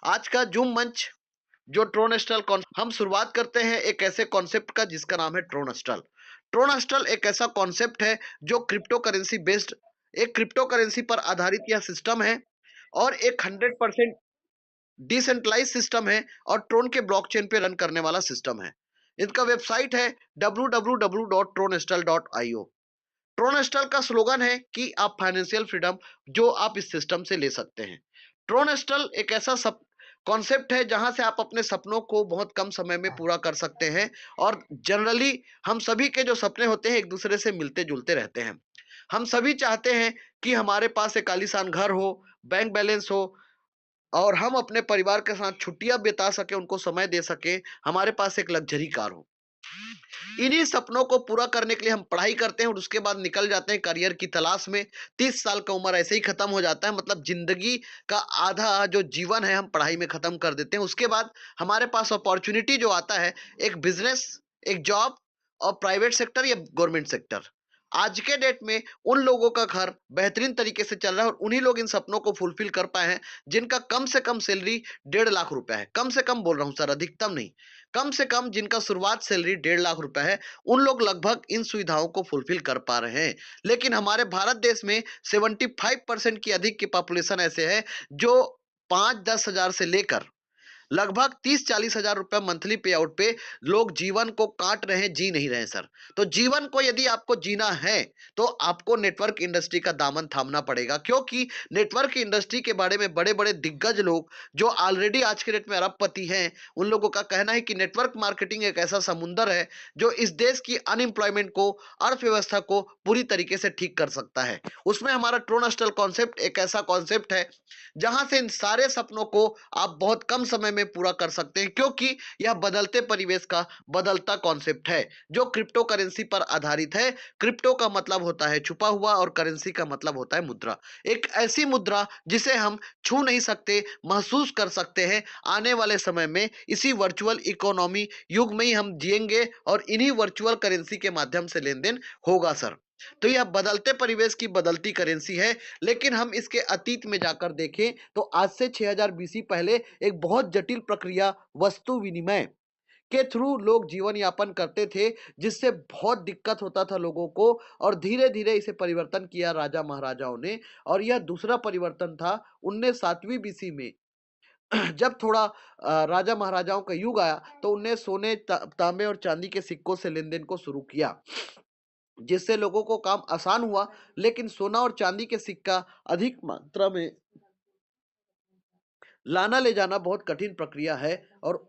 आज का जूम मंच जो ट्रोनस्टल हम शुरुआत करते हैं एक ऐसे कॉन्सेप्ट का जिसका नाम है ट्रोनस्टल। ट्रोनस्टल एक ऐसा कॉन्सेप्ट है जो क्रिप्टो करेंसी बेस्ड, एक क्रिप्टो करेंसी पर आधारित यह सिस्टम है और एक 100% डिसेंट्रलाइज सिस्टम है और ट्रोन के ब्लॉकचेन पे रन करने वाला सिस्टम है। इनका वेबसाइट है www.tronestall.io। ट्रोनस्टल का स्लोगन है कि आप फाइनेंशियल फ्रीडम जो आप इस सिस्टम से ले सकते हैं। ट्रोनस्टल एक ऐसा सब कॉन्सेप्ट है जहां से आप अपने सपनों को बहुत कम समय में पूरा कर सकते हैं और जनरली हम सभी के जो सपने होते हैं एक दूसरे से मिलते जुलते रहते हैं। हम सभी चाहते हैं कि हमारे पास एक आलीशान घर हो, बैंक बैलेंस हो और हम अपने परिवार के साथ छुट्टियां बिता सके, उनको समय दे सके, हमारे पास एक लग्जरी कार हो। इन्हीं सपनों को पूरा करने के लिए हम पढ़ाई करते हैं और उसके बाद निकल जाते हैं करियर की तलाश में। 30 साल का उम्र ऐसे ही खत्म हो जाता है, मतलब जिंदगी का आधा जो जीवन है हम पढ़ाई में खत्म कर देते हैं। उसके बाद हमारे पास अपॉर्चुनिटी जो आता है, एक बिजनेस, एक जॉब और प्राइवेट सेक्टर या गवर्नमेंट सेक्टर। आज के डेट में उन लोगों का घर बेहतरीन तरीके से चल रहा है और उन्हीं लोग इन सपनों को फुलफिल कर पाए हैं जिनका कम से कम सैलरी 1.5 लाख रुपया है। कम से कम बोल रहा हूं सर, अधिकतम नहीं। कम से कम जिनका शुरुआत सैलरी 1.5 लाख रुपए है, उन लोग लगभग इन सुविधाओं को फुलफिल कर पा रहे हैं। लेकिन हमारे भारत देश में 75% की अधिक की पॉपुलेशन ऐसे है जो 5-10 हजार से लेकर लगभग 30-40 हजार रुपए मंथली पे आउट पे लोग जीवन को काट रहे हैं, जी नहीं रहे सर। तो जीवन को यदि आपको जीना है तो आपको नेटवर्क इंडस्ट्री का दामन थामना पड़ेगा, क्योंकि नेटवर्क इंडस्ट्री के बारे में बड़े बड़े दिग्गज लोग जो ऑलरेडी आज के डेट में अरबपति हैं, उन लोगों का कहना है कि नेटवर्क मार्केटिंग एक ऐसा समुंदर है जो इस देश की अनएम्प्लॉयमेंट को, अर्थव्यवस्था को पूरी तरीके से ठीक कर सकता है। उसमें हमारा ट्रोनस्टल कॉन्सेप्ट एक ऐसा कॉन्सेप्ट है जहां से इन सारे सपनों को आप बहुत कम समय में पूरा कर सकते हैं, क्योंकि यह बदलते परिवेश का बदलता कॉन्सेप्ट है जो क्रिप्टो करेंसी पर आधारित है। क्रिप्टो का मतलब होता है छुपा हुआ और करेंसी का मतलब होता है मुद्रा। एक ऐसी मुद्रा जिसे हम छू नहीं सकते, महसूस कर सकते हैं। आने वाले समय में इसी वर्चुअल इकोनॉमी युग में ही हम जिएंगे और इन्हीं वर्चुअल करेंसी के माध्यम से लेन देन होगा सर। तो यह बदलते परिवेश की बदलती करेंसी है। लेकिन हम इसके अतीत में जाकर देखें तो आज से 6000 बीसी पहले एक बहुत जटिल प्रक्रिया वस्तु विनिमय के थ्रू लोग जीवन यापन करते थे, जिससे बहुत दिक्कत होता था लोगों को। और धीरे धीरे इसे परिवर्तन किया राजा महाराजाओं ने। और यह दूसरा परिवर्तन था 19 बीसी में जब थोड़ा राजा महाराजाओं का युग आया तो उनने सोने, तांबे और चांदी के सिक्कों से लेन देन को शुरू किया, जिससे लोगों को काम आसान हुआ। लेकिन सोना और चांदी के सिक्का अधिक मात्रा में लाना ले जाना बहुत कठिन प्रक्रिया है। और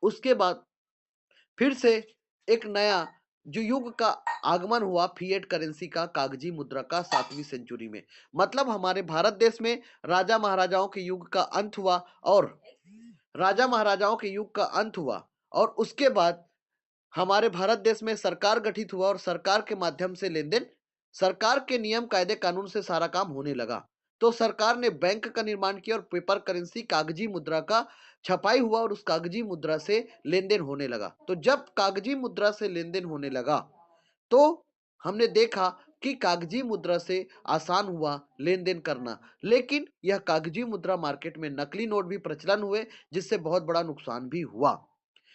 उसके बाद फिर से एक नया जो युग का आगमन हुआ फिएट करेंसी का, कागजी मुद्रा का 7वीं सेंचुरी में। मतलब हमारे भारत देश में राजा महाराजाओं के युग का अंत हुआ और राजा महाराजाओं के युग का अंत हुआ और उसके बाद हमारे भारत देश में सरकार गठित हुआ और सरकार के माध्यम से लेन देन, सरकार के नियम कायदे कानून से सारा काम होने लगा। तो सरकार ने बैंक का निर्माण किया और पेपर करेंसी, कागजी मुद्रा का छपाई हुआ और उस कागजी मुद्रा से लेन देन होने लगा। तो जब कागजी मुद्रा से लेन देन होने लगा तो हमने देखा कि कागजी मुद्रा से आसान हुआ लेन देन करना। लेकिन यह कागजी मुद्रा मार्केट में नकली नोट भी प्रचलन हुए, जिससे बहुत बड़ा नुकसान भी हुआ।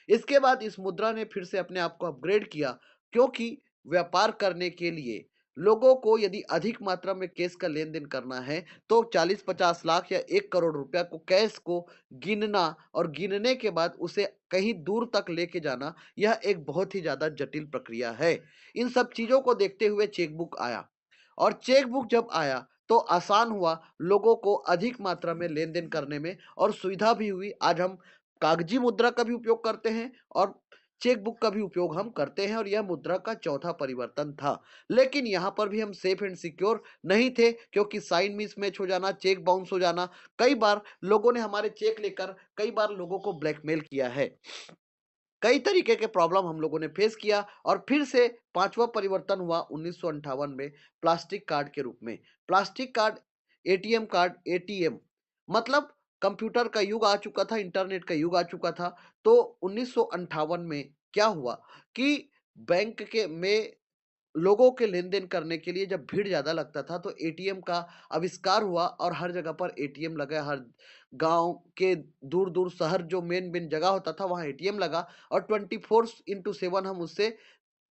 इसके बाद इस मुद्रा ने फिर से अपने आप को अपग्रेड किया, क्योंकि व्यापार करने के लिए लोगों को यदि अधिक मात्रा में कैश का लेन देन करना है तो 40-50 लाख या 1 करोड़ रुपया को कैश को गिनना और गिनने के बाद उसे कहीं दूर तक लेके जाना, यह एक बहुत ही ज्यादा जटिल प्रक्रिया है। इन सब चीजों को देखते हुए चेकबुक आया और चेकबुक जब आया तो आसान हुआ लोगों को अधिक मात्रा में लेन देन करने में और सुविधा भी हुई। आज हम कागजी मुद्रा का भी उपयोग करते हैं और चेकबुक का भी उपयोग हम करते हैं और यह मुद्रा का चौथा परिवर्तन था। लेकिन यहाँ पर भी हम सेफ एंड सिक्योर नहीं थे, क्योंकि साइन मिसमैच हो जाना, चेक बाउंस हो जाना, कई बार लोगों ने हमारे चेक लेकर कई बार लोगों को ब्लैकमेल किया है। कई तरीके के प्रॉब्लम हम लोगों ने फेस किया और फिर से पांचवा परिवर्तन हुआ 1958 में प्लास्टिक कार्ड के रूप में। Plastic card, ATM card, ATM मतलब कंप्यूटर का युग आ चुका था, इंटरनेट का युग आ चुका था। तो 1958 में क्या हुआ कि बैंक के में लोगों के लेन-देन करने के लिए जब भीड़ ज़्यादा लगता था तो एटीएम का आविष्कार हुआ और हर जगह पर एटीएम लगा, हर गाँव के दूर-दूर शहर जो मेन-मेन जगह होता था वहाँ एटीएम लगा और 24/7 हम उससे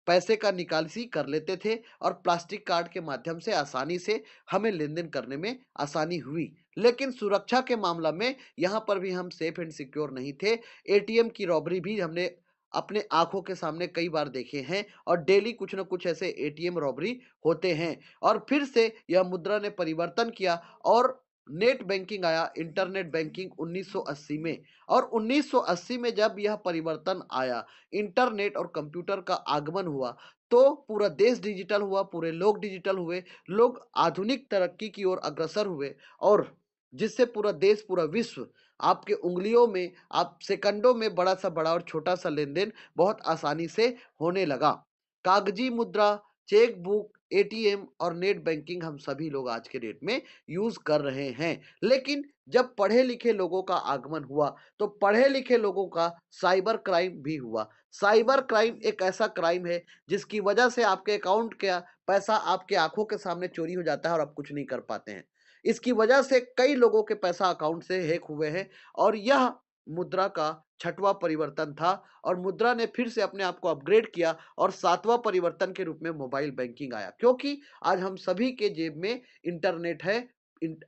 पैसे का निकासी कर लेते थे और प्लास्टिक कार्ड के माध्यम से आसानी से हमें लेन-देन करने में आसानी हुई। लेकिन सुरक्षा के मामला में यहाँ पर भी हम सेफ एंड सिक्योर नहीं थे। एटीएम की रॉबरी भी हमने अपने आँखों के सामने कई बार देखे हैं और डेली कुछ न कुछ ऐसे एटीएम रॉबरी होते हैं। और फिर से यह मुद्रा ने परिवर्तन किया और नेट बैंकिंग आया, इंटरनेट बैंकिंग 1980 में। और 1980 में जब यह परिवर्तन आया, इंटरनेट और कंप्यूटर का आगमन हुआ, तो पूरा देश डिजिटल हुआ, पूरे लोग डिजिटल हुए, लोग आधुनिक तरक्की की ओर अग्रसर हुए और जिससे पूरा देश, पूरा विश्व आपके उँगलियों में, आप सेकंडों में बड़ा सा बड़ा और छोटा सा लेन-देन बहुत आसानी से होने लगा। कागजी मुद्रा, चेक बुक, एटीएम और नेट बैंकिंग हम सभी लोग आज के डेट में यूज़ कर रहे हैं। लेकिन जब पढ़े-लिखे लोगों का आगमन हुआ, तो पढ़े-लिखे लोगों का साइबर क्राइम भी हुआ। साइबर क्राइम एक ऐसा क्राइम है जिसकी वजह से आपके अकाउंट का पैसा आपके आँखों के सामने चोरी हो जाता है और आप कुछ नहीं कर पाते हैं। इसकी वजह से कई लोगों के पैसा अकाउंट से हैक हुए हैं और यह मुद्रा का 6वां परिवर्तन था और मुद्रा ने फिर से अपने आप को अपग्रेड किया और 7वां परिवर्तन के रूप में मोबाइल बैंकिंग आया। क्योंकि आज हम सभी के जेब में इंटरनेट है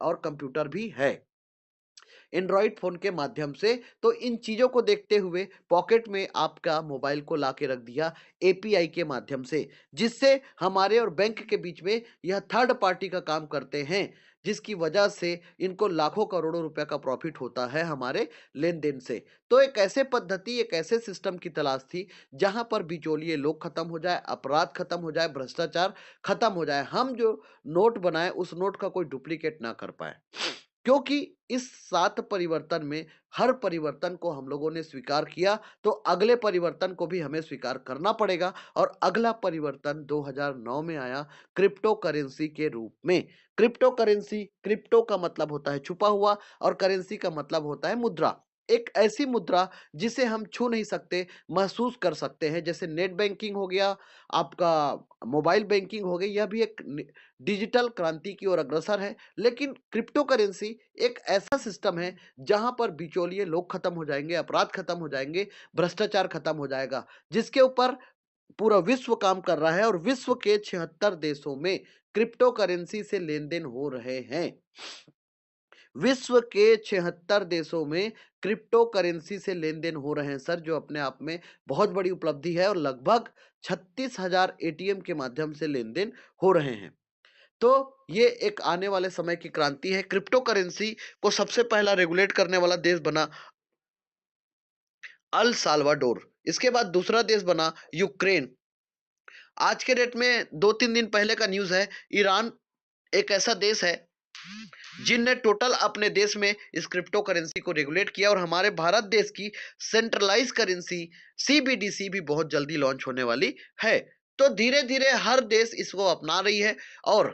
और कंप्यूटर भी है। एंड्रॉइड फ़ोन के माध्यम से, तो इन चीज़ों को देखते हुए पॉकेट में आपका मोबाइल को ला के रख दिया एपीआई के माध्यम से, जिससे हमारे और बैंक के बीच में यह थर्ड पार्टी का काम करते हैं, जिसकी वजह से इनको लाखों करोड़ों रुपए का प्रॉफ़िट होता है हमारे लेन-देन से। तो एक ऐसे पद्धति, एक ऐसे सिस्टम की तलाश थी, जहाँ पर बिचौलिए लोग खत्म हो जाए, अपराध खत्म हो जाए, भ्रष्टाचार खत्म हो जाए। हम जो नोट बनाएँ, उस नोट का कोई डुप्लीकेट ना कर पाए। क्योंकि इस 7 परिवर्तन में हर परिवर्तन को हम लोगों ने स्वीकार किया, तो अगले परिवर्तन को भी हमें स्वीकार करना पड़ेगा और अगला परिवर्तन 2009 में आया क्रिप्टो करेंसी के रूप में। क्रिप्टो करेंसी, क्रिप्टो का मतलब होता है छुपा हुआ और करेंसी का मतलब होता है मुद्रा। एक ऐसी मुद्रा जिसे हम छू नहीं सकते, महसूस कर सकते हैं, जैसे नेट बैंकिंग हो गया, आपका मोबाइल बैंकिंग हो गई, यह भी एक डिजिटल क्रांति की ओर अग्रसर है। लेकिन क्रिप्टो करेंसी एक ऐसा सिस्टम है जहां पर बिचौलिए लोग खत्म हो जाएंगे, अपराध खत्म हो जाएंगे, भ्रष्टाचार खत्म हो जाएगा, जिसके ऊपर पूरा विश्व काम कर रहा है और विश्व के 76 देशों में क्रिप्टो करेंसी से लेन देन हो रहे हैं। विश्व के 76 देशों में क्रिप्टो करेंसी से लेन देन हो रहे हैं सर, जो अपने आप में बहुत बड़ी उपलब्धि है और लगभग 36,000 एटीएम के माध्यम से लेन देन हो रहे हैं। तो ये एक आने वाले समय की क्रांति है। क्रिप्टो करेंसी को सबसे पहला रेगुलेट करने वाला देश बना अल साल्वाडोर। इसके बाद दूसरा देश बना यूक्रेन। आज के डेट में 2-3 दिन पहले का न्यूज़ है, ईरान एक ऐसा देश है जिनने टोटल अपने देश में इस क्रिप्टो करेंसी को रेगुलेट किया और हमारे भारत देश की सेंट्रलाइज करेंसी सीबीडीसी भी बहुत जल्दी लॉन्च होने वाली है। तो धीरे-धीरे हर देश इसको अपना रही है और